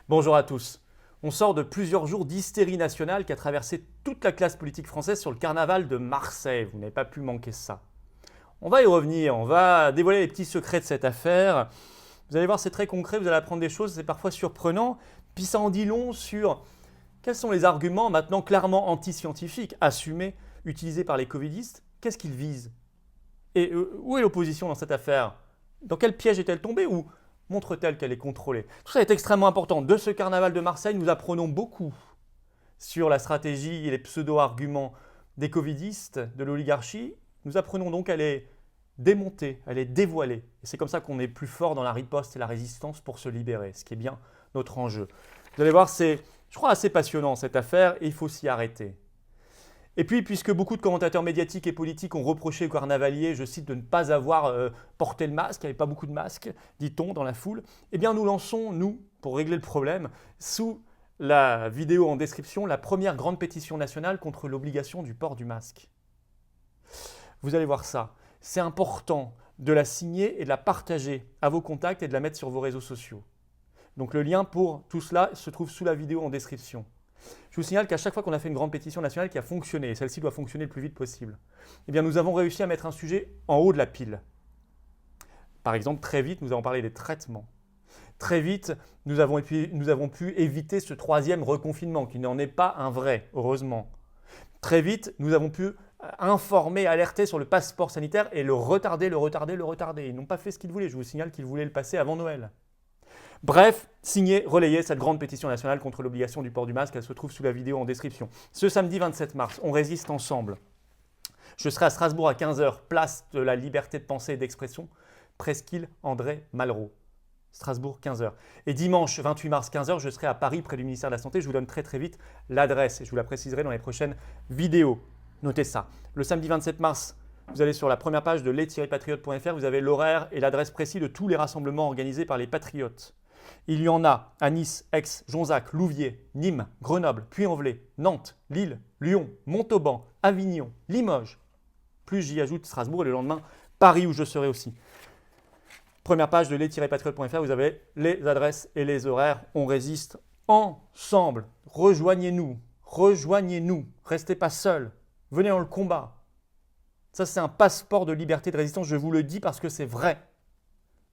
Bonjour à tous. On sort de plusieurs jours d'hystérie nationale qui a traversé toute la classe politique française sur le carnaval de Marseille. Vous n'avez pas pu manquer ça. On va y revenir, on va dévoiler les petits secrets de cette affaire. Vous allez voir, c'est très concret, vous allez apprendre des choses, c'est parfois surprenant. Puis ça en dit long sur quels sont les arguments maintenant clairement anti-scientifiques, assumés, utilisés par les covidistes. Qu'est-ce qu'ils visent? Et où est l'opposition dans cette affaire? Dans quel piège est-elle tombée ou montre-t-elle qu'elle est contrôlée? Tout ça est extrêmement important. De ce carnaval de Marseille, nous apprenons beaucoup sur la stratégie et les pseudo-arguments des covidistes, de l'oligarchie. Nous apprenons donc à les démonter, à les dévoiler. Et c'est comme ça qu'on est plus fort dans la riposte et la résistance pour se libérer, ce qui est bien notre enjeu. Vous allez voir, c'est, je crois, assez passionnant cette affaire et il faut s'y arrêter. Et puis, puisque beaucoup de commentateurs médiatiques et politiques ont reproché aux carnavaliers, je cite, de ne pas avoir porté le masque, il n'y avait pas beaucoup de masques, dit-on, dans la foule, eh bien nous lançons, nous, pour régler le problème, sous la vidéo en description, la première grande pétition nationale contre l'obligation du port du masque. Vous allez voir ça. C'est important de la signer et de la partager à vos contacts et de la mettre sur vos réseaux sociaux. Donc le lien pour tout cela se trouve sous la vidéo en description. Je vous signale qu'à chaque fois qu'on a fait une grande pétition nationale qui a fonctionné, et celle-ci doit fonctionner le plus vite possible, eh bien nous avons réussi à mettre un sujet en haut de la pile. Par exemple, très vite, nous avons parlé des traitements. Très vite, nous avons pu éviter ce troisième reconfinement, qui n'en est pas un vrai, heureusement. Très vite, nous avons pu informer, alerter sur le passeport sanitaire et le retarder. Ils n'ont pas fait ce qu'ils voulaient. Je vous signale qu'ils voulaient le passer avant Noël. Bref, signez, relayez cette grande pétition nationale contre l'obligation du port du masque. Elle se trouve sous la vidéo en description. Ce samedi 27 mars, on résiste ensemble. Je serai à Strasbourg à 15h, place de la liberté de pensée et d'expression, presqu'île André Malraux. Strasbourg, 15h. Et dimanche 28 mars, 15h, je serai à Paris, près du ministère de la Santé. Je vous donne très vite l'adresse et je vous la préciserai dans les prochaines vidéos. Notez ça. Le samedi 27 mars, vous allez sur la première page de les-patriotes.fr, vous avez l'horaire et l'adresse précise de tous les rassemblements organisés par les patriotes. Il y en a à Nice, Aix, Jonzac, Louviers, Nîmes, Grenoble, Puy-en-Velay, Nantes, Lille, Lyon, Montauban, Avignon, Limoges. Plus j'y ajoute Strasbourg et le lendemain, Paris où je serai aussi. Première page de les-patriotes.fr, vous avez les adresses et les horaires. On résiste ensemble. Rejoignez-nous. Restez pas seuls. Venez dans le combat. Ça, c'est un passeport de liberté de résistance. Je vous le dis parce que c'est vrai.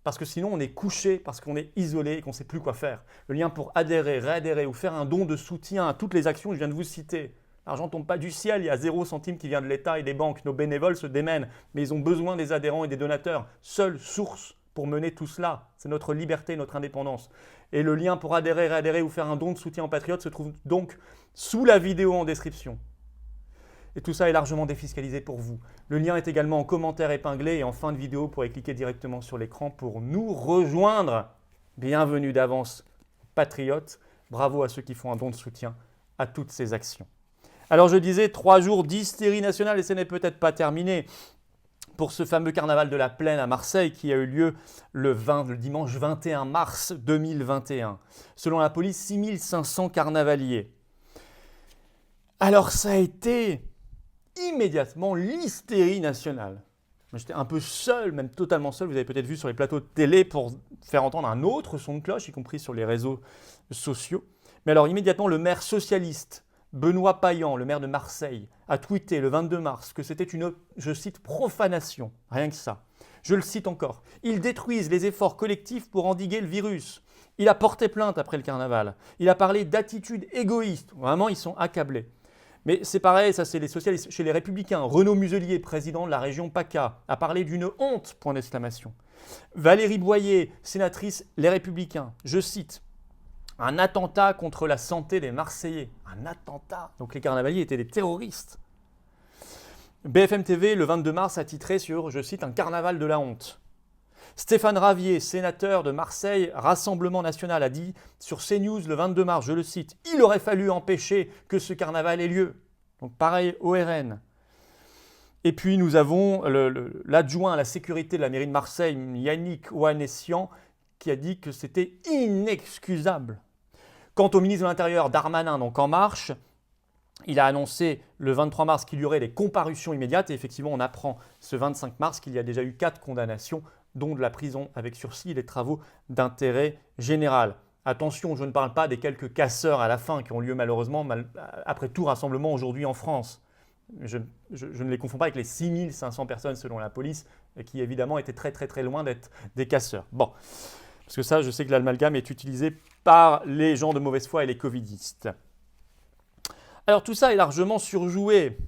Parce que sinon, on est couché, parce qu'on est isolé et qu'on ne sait plus quoi faire. Le lien pour adhérer, réadhérer ou faire un don de soutien à toutes les actions que je viens de vous citer. L'argent ne tombe pas du ciel, il y a 0 centime qui vient de l'État et des banques. Nos bénévoles se démènent, mais ils ont besoin des adhérents et des donateurs. Seule source pour mener tout cela, c'est notre liberté, notre indépendance. Et le lien pour adhérer, réadhérer ou faire un don de soutien aux patriotes se trouve donc sous la vidéo en description. Et tout ça est largement défiscalisé pour vous. Le lien est également en commentaire épinglé et en fin de vidéo, vous pourrez cliquer directement sur l'écran pour nous rejoindre. Bienvenue d'avance, patriotes. Bravo à ceux qui font un don de soutien à toutes ces actions. Alors je disais, 3 jours d'hystérie nationale et ce n'est peut-être pas terminé pour ce fameux carnaval de la Plaine à Marseille qui a eu lieu le dimanche 21 mars 2021. Selon la police, 6500 carnavaliers. Alors ça a été immédiatement l'hystérie nationale. J'étais un peu seul, même totalement seul. Vous avez peut-être vu sur les plateaux de télé pour faire entendre un autre son de cloche, y compris sur les réseaux sociaux. Mais alors immédiatement, le maire socialiste, Benoît Payan, le maire de Marseille, a tweeté le 22 mars que c'était une, je cite, profanation. Rien que ça. Je le cite encore. Ils détruisent les efforts collectifs pour endiguer le virus. Il a porté plainte après le carnaval. Il a parlé d'attitude égoïste. Vraiment, ils sont accablés. Mais c'est pareil, ça c'est les socialistes. Chez les Républicains, Renaud Muselier, président de la région PACA, a parlé d'une honte, point d'exclamation. Valérie Boyer, sénatrice Les Républicains, je cite, « Un attentat contre la santé des Marseillais. » Un attentat. Donc les carnavaliers étaient des terroristes. BFM TV, le 22 mars, a titré sur, je cite, « Un carnaval de la honte ». Stéphane Ravier, sénateur de Marseille, Rassemblement National, a dit sur CNews le 22 mars, je le cite, « Il aurait fallu empêcher que ce carnaval ait lieu ». Donc pareil au RN. Et puis nous avons l'adjoint à la sécurité de la mairie de Marseille, Yannick Ohanessian, qui a dit que c'était inexcusable. Quant au ministre de l'Intérieur, Darmanin, donc En Marche, il a annoncé le 23 mars qu'il y aurait des comparutions immédiates. Et effectivement, on apprend ce 25 mars qu'il y a déjà eu 4 condamnations, dont de la prison avec sursis et des travaux d'intérêt général. Attention, je ne parle pas des quelques casseurs à la fin qui ont lieu malheureusement après tout rassemblement aujourd'hui en France. Je ne les confonds pas avec les 6500 personnes selon la police, qui évidemment étaient très très très loin d'être des casseurs. Bon, parce que ça, je sais que l'amalgame est utilisé par les gens de mauvaise foi et les covidistes. Alors tout ça est largement surjoué,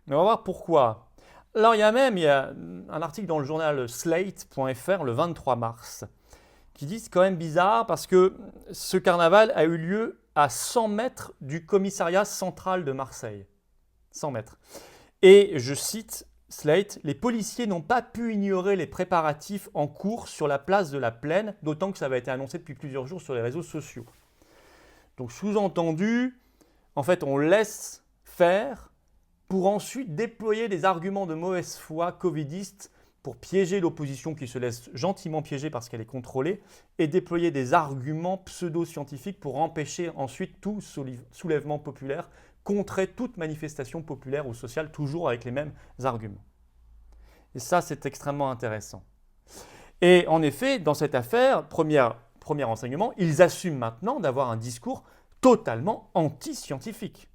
mais on va voir pourquoi. Alors il y a un article dans le journal Slate.fr le 23 mars qui dit c'est quand même bizarre parce que ce carnaval a eu lieu à 100 mètres du commissariat central de Marseille. 100 mètres. Et je cite Slate, « Les policiers n'ont pas pu ignorer les préparatifs en cours sur la place de la Plaine, d'autant que ça avait été annoncé depuis plusieurs jours sur les réseaux sociaux. » Donc sous-entendu, en fait on laisse faire pour ensuite déployer des arguments de mauvaise foi covidistes pour piéger l'opposition qui se laisse gentiment piéger parce qu'elle est contrôlée et déployer des arguments pseudo-scientifiques pour empêcher ensuite tout soulèvement populaire, contrer toute manifestation populaire ou sociale, toujours avec les mêmes arguments. Et ça, c'est extrêmement intéressant. Et en effet, dans cette affaire, premier enseignement, ils assument maintenant d'avoir un discours totalement anti-scientifique,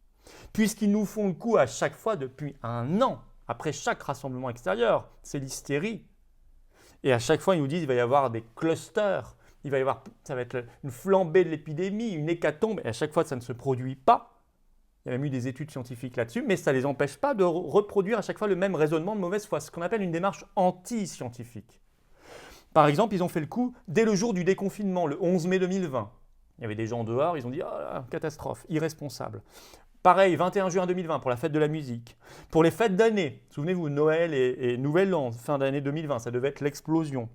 puisqu'ils nous font le coup à chaque fois depuis un an, après chaque rassemblement extérieur, c'est l'hystérie. Et à chaque fois, ils nous disent qu'il va y avoir des clusters, ça va être une flambée de l'épidémie, une hécatombe, et à chaque fois, ça ne se produit pas. Il y a même eu des études scientifiques là-dessus, mais ça ne les empêche pas de reproduire à chaque fois le même raisonnement de mauvaise foi, ce qu'on appelle une démarche anti-scientifique. Par exemple, ils ont fait le coup dès le jour du déconfinement, le 11 mai 2020. Il y avait des gens dehors, ils ont dit « Ah, catastrophe, irresponsable ». Pareil, 21 juin 2020 pour la fête de la musique. Pour les fêtes d'année, souvenez-vous, Noël et Nouvel An, fin d'année 2020, ça devait être l'explosion.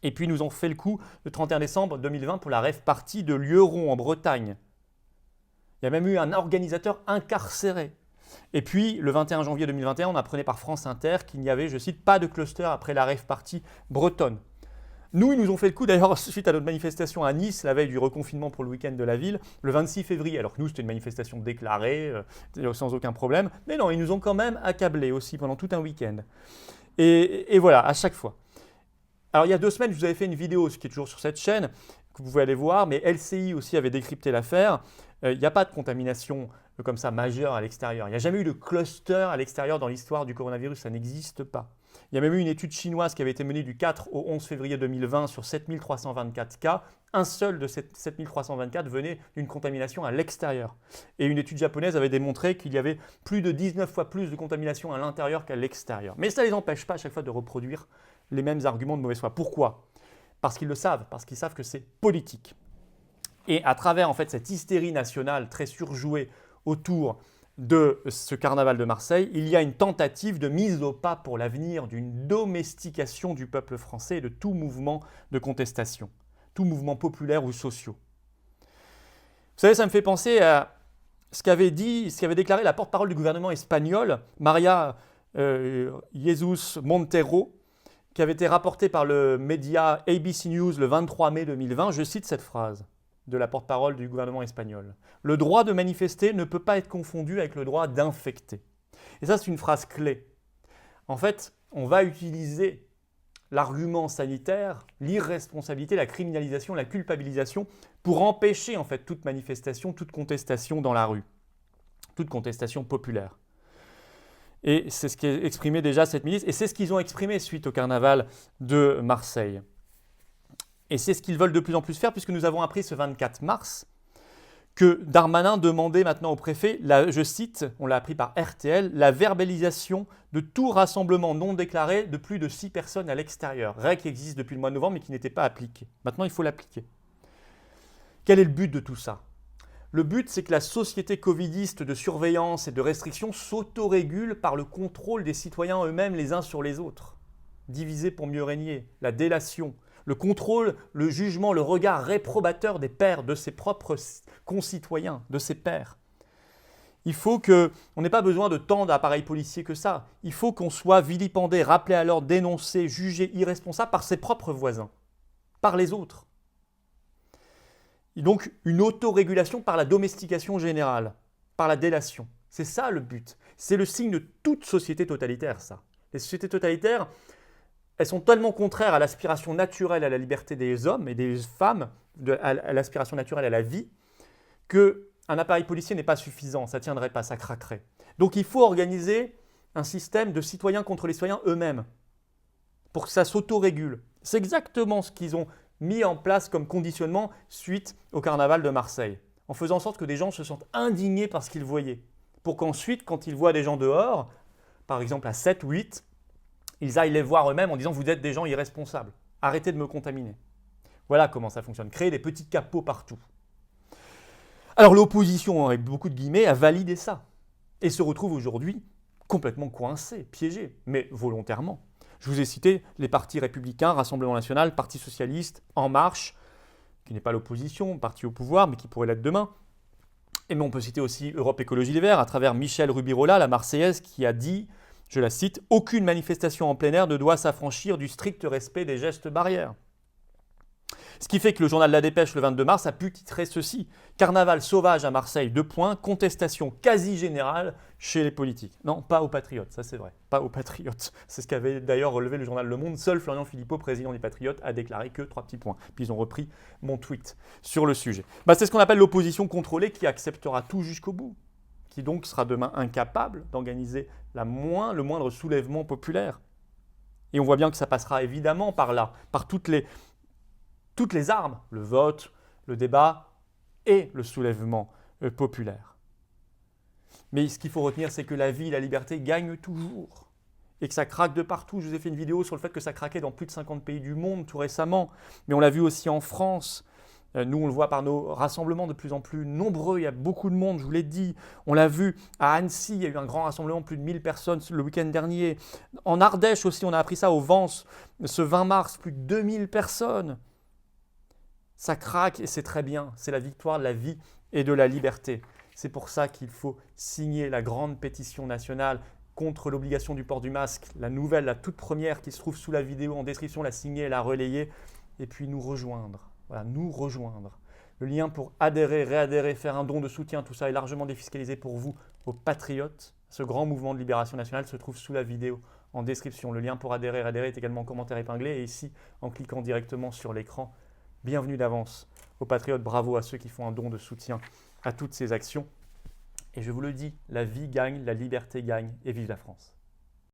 Et puis nous ont fait le coup le 31 décembre 2020 pour la rave party de Lieurons en Bretagne. Il y a même eu un organisateur incarcéré. Et puis, le 21 janvier 2021, on apprenait par France Inter qu'il n'y avait, je cite, pas de cluster après la rave party bretonne. Nous, ils nous ont fait le coup d'ailleurs suite à notre manifestation à Nice, la veille du reconfinement pour le week-end de la ville, le 26 février, alors que nous, c'était une manifestation déclarée, sans aucun problème. Mais non, ils nous ont quand même accablés aussi pendant tout un week-end. Et voilà, à chaque fois. Alors, il y a 2 semaines, je vous avais fait une vidéo, ce qui est toujours sur cette chaîne, que vous pouvez aller voir, mais LCI aussi avait décrypté l'affaire. Il n'y a pas de contamination comme ça majeure à l'extérieur. Il n'y a jamais eu de cluster à l'extérieur dans l'histoire du coronavirus, ça n'existe pas. Il y a même eu une étude chinoise qui avait été menée du 4 au 11 février 2020 sur 7324 cas. Un seul de ces 7324 venait d'une contamination à l'extérieur. Et une étude japonaise avait démontré qu'il y avait plus de 19 fois plus de contamination à l'intérieur qu'à l'extérieur. Mais ça ne les empêche pas à chaque fois de reproduire les mêmes arguments de mauvaise foi. Pourquoi ? Parce qu'ils le savent, parce qu'ils savent que c'est politique. Et à travers en fait, cette hystérie nationale très surjouée autour de ce carnaval de Marseille, il y a une tentative de mise au pas pour l'avenir d'une domestication du peuple français et de tout mouvement de contestation, tout mouvement populaire ou sociaux. Vous savez, ça me fait penser à ce qu'avait déclaré la porte-parole du gouvernement espagnol, María Jesús Montero, qui avait été rapporté par le média ABC News le 23 mai 2020. Je cite cette phrase de la porte-parole du gouvernement espagnol. « Le droit de manifester ne peut pas être confondu avec le droit d'infecter. » Et ça, c'est une phrase clé. En fait, on va utiliser l'argument sanitaire, l'irresponsabilité, la criminalisation, la culpabilisation pour empêcher en fait toute manifestation, toute contestation dans la rue, toute contestation populaire. Et c'est ce qu'est exprimé déjà cette milice, et c'est ce qu'ils ont exprimé suite au carnaval de Marseille. Et c'est ce qu'ils veulent de plus en plus faire, puisque nous avons appris ce 24 mars que Darmanin demandait maintenant au préfet, je cite, on l'a appris par RTL, la verbalisation de tout rassemblement non déclaré de plus de 6 personnes à l'extérieur. Règle qui existe depuis le mois de novembre, mais qui n'était pas appliquée. Maintenant, il faut l'appliquer. Quel est le but de tout ça ? Le but, c'est que la société covidiste de surveillance et de restriction s'autorégule par le contrôle des citoyens eux-mêmes les uns sur les autres. Diviser pour mieux régner, la délation, le contrôle, le jugement, le regard réprobateur des pairs, de ses propres concitoyens, de ses pairs. Il faut qu'on n'ait pas besoin de tant d'appareils policiers que ça. Il faut qu'on soit vilipendé, rappelé à l'ordre, dénoncé, jugé irresponsable par ses propres voisins, par les autres. Et donc une autorégulation par la domestication générale, par la délation. C'est ça le but. C'est le signe de toute société totalitaire, ça. Les sociétés totalitaires elles sont tellement contraires à l'aspiration naturelle à la liberté des hommes et des femmes, à l'aspiration naturelle à la vie, qu'un appareil policier n'est pas suffisant, ça ne tiendrait pas, ça craquerait. Donc il faut organiser un système de citoyens contre les citoyens eux-mêmes, pour que ça s'autorégule. C'est exactement ce qu'ils ont mis en place comme conditionnement suite au carnaval de Marseille, en faisant en sorte que des gens se sentent indignés par ce qu'ils voyaient, pour qu'ensuite, quand ils voient des gens dehors, par exemple à 7 ou 8, ils aillent les voir eux-mêmes en disant « vous êtes des gens irresponsables, arrêtez de me contaminer ». Voilà comment ça fonctionne, créer des petits capots partout. Alors l'opposition, avec beaucoup de guillemets, a validé ça, et se retrouve aujourd'hui complètement coincée, piégée, mais volontairement. Je vous ai cité les partis républicains, Rassemblement national, Parti socialiste, En Marche, qui n'est pas l'opposition, parti au pouvoir, mais qui pourrait l'être demain. Et mais on peut citer aussi Europe Écologie Les Verts, à travers Michel Rubirola, la Marseillaise, qui a dit, je la cite, « Aucune manifestation en plein air ne doit s'affranchir du strict respect des gestes barrières ». Ce qui fait que le journal La Dépêche, le 22 mars, a pu titrer ceci. Carnaval sauvage à Marseille, 2 points, contestation quasi générale chez les politiques. Non, pas aux patriotes, ça c'est vrai, pas aux patriotes. C'est ce qu'avait d'ailleurs relevé le journal Le Monde. Seul Florian Philippot, président des Patriotes, a déclaré que 3 petits points. Puis ils ont repris mon tweet sur le sujet. C'est ce qu'on appelle l'opposition contrôlée qui acceptera tout jusqu'au bout, qui donc sera demain incapable d'organiser le moindre soulèvement populaire. Et on voit bien que ça passera évidemment par là, par toutes les armes, le vote, le débat et le soulèvement populaire. Mais ce qu'il faut retenir, c'est que la vie et la liberté gagnent toujours et que ça craque de partout. Je vous ai fait une vidéo sur le fait que ça craquait dans plus de 50 pays du monde tout récemment, mais on l'a vu aussi en France. Nous, on le voit par nos rassemblements de plus en plus nombreux, il y a beaucoup de monde, je vous l'ai dit. On l'a vu à Annecy, il y a eu un grand rassemblement, plus de 1000 personnes le week-end dernier. En Ardèche aussi, on a appris ça au Vence, ce 20 mars, plus de 2000 personnes. Ça craque et c'est très bien, c'est la victoire de la vie et de la liberté. C'est pour ça qu'il faut signer la grande pétition nationale contre l'obligation du port du masque, la nouvelle, la toute première qui se trouve sous la vidéo en description, la signer, la relayer et puis nous rejoindre. Voilà, nous rejoindre. Le lien pour adhérer, réadhérer, faire un don de soutien, tout ça est largement défiscalisé pour vous, aux patriotes. Ce grand mouvement de libération nationale se trouve sous la vidéo en description. Le lien pour adhérer, réadhérer est également en commentaire épinglé et ici en cliquant directement sur l'écran. Bienvenue d'avance aux patriotes, bravo à ceux qui font un don de soutien à toutes ces actions. Et je vous le dis, la vie gagne, la liberté gagne et vive la France.